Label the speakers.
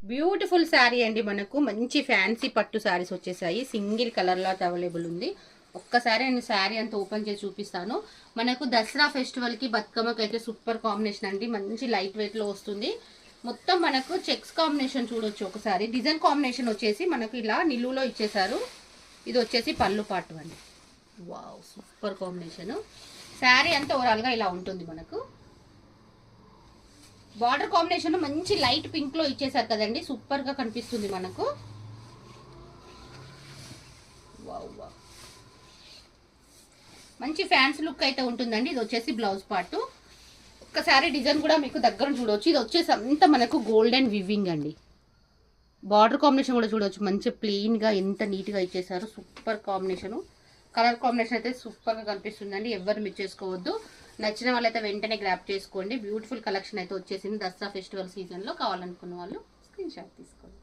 Speaker 1: Beautiful sari అండి. మనకు మంచి ఫ్యాన్సీ పట్టు శారీస్ వచ్చేసాయి. సింగిల్ కలర్ లో అవైలబుల్ ఉంది. ఒక్కసారి నేను శారీ అంతా ఓపెన్ చేసి చూపిస్తాను. మనకు దసరా ఫెస్టివల్ కి బతుకమ్మకి అయితే సూపర్ కాంబినేషన్ అండి. మంచి లైట్ వెయిట్ లో వస్తుంది. మొత్తం మనకు చెక్స్ కాంబినేషన్ చూడొచ్చు. ఒకసారి డిజైన్ కాంబినేషన్ వచ్చేసి మనకు ఇలా నిలువులో ఇచ్చేసారు. ఇది వచ్చేసి పళ్ళు పాటు అండి. Wow, super combination. శారీ అంతా ఓవరాల్ గా ఇలా ఉంటుంది. మనకు బార్డర్ కాంబినేషన్ మంచి లైట్ పింక్ లో ఇచ్చేసారు కదండి. సూపర్ గా కనిపిస్తుంది మనకు. వావ్ వావ్, మంచి ఫ్యాన్సీ లుక్ అయితే ఉంటుందండి. ఇది వచ్చేసి బ్లౌజ్ పార్ట్. ఒక్కసారి డిజైన్ కూడా మీకు దగ్గర చూడవచ్చు. ఇది వచ్చేసి అంతా మనకు గోల్డెన్ వివింగ్ అండి. బార్డర్ కాంబినేషన్ కూడా చూడవచ్చు. మంచి ప్లెయిన్ గా ఎంత నీట్ గా ఇచ్చేసారు. Super combination. కలర్ కాంబినేషన్ అయితే సూపర్ గా కనిపిస్తుందండి. ఎవరు మిస్ చేసుకోవద్దు. నచ్చిన వాళ్ళైతే వెంటనే గ్రాప్ చేసుకోండి. బ్యూటిఫుల్ కలెక్షన్ అయితే వచ్చేసింది. దసరా ఫెస్టివల్ సీజన్ లో కావాలనుకున్న వాళ్ళు స్క్రీన్ షాట్ తీసుకోండి.